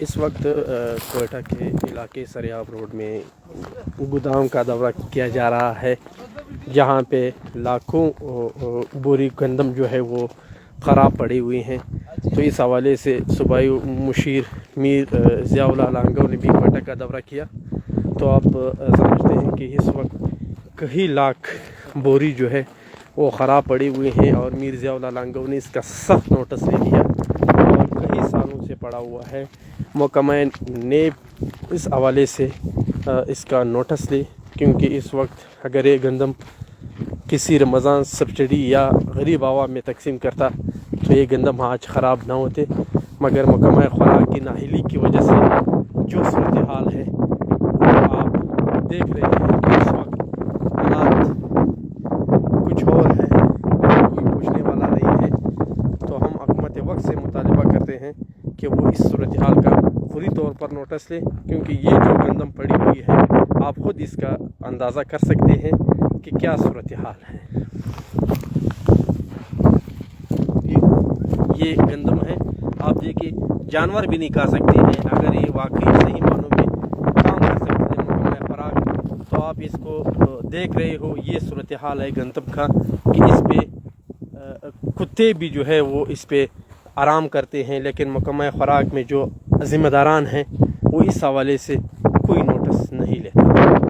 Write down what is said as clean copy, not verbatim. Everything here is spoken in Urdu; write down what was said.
اس وقت کوئٹہ کے علاقے سریاب روڈ میں گودام کا دورہ کیا جا رہا ہے، جہاں پہ لاکھوں بوری گندم جو ہے وہ خراب پڑی ہوئی ہیں۔ تو اس حوالے سے صوبائی مشیر میر ضیاء اللہ لانگو نے بھی کوئٹہ کا دورہ کیا۔ تو آپ سمجھتے ہیں کہ اس وقت کئی لاکھ بوری جو ہے وہ خراب پڑی ہوئی ہیں، اور میر ضیاء اللہ لانگو نے اس کا سخت نوٹس لے لیا اور کئی سالوں سے پڑا ہوا ہے۔ محکمہ نیب اس حوالے سے اس کا نوٹس لے، کیونکہ اس وقت اگر یہ گندم کسی رمضان سبسڈی یا غریب عوام میں تقسیم کرتا تو یہ گندم آج خراب نہ ہوتے، مگر محکمہ خوراک کی نااہلی کی وجہ سے جو صورتحال ہے آپ دیکھ رہے ہیں کہ اس وقت حالات کچھ اور ہے، کوئی پوچھنے والا نہیں ہے۔ تو ہم حکومت وقت سے مطالبہ کرتے ہیں کہ وہ اس صورتحال کا فوری طور پر نوٹس لے، کیونکہ یہ جو گندم پڑی ہوئی ہے آپ خود اس کا اندازہ کر سکتے ہیں کہ کیا صورتحال ہے۔ یہ گندم ہے، آپ دیکھیں جانور بھی نہیں کھا سکتے ہیں۔ اگر یہ واقعی صحیح معنوں میں کام کر سکتے ہیں محکمہ خوراک، تو آپ اس کو دیکھ رہے ہو، یہ صورتحال ہے گندم کا کہ اس پہ کتے بھی جو ہے وہ اس پہ آرام کرتے ہیں، لیکن محکمہ خوراک میں جو ذمہ داران ہیں وہ اس حوالے سے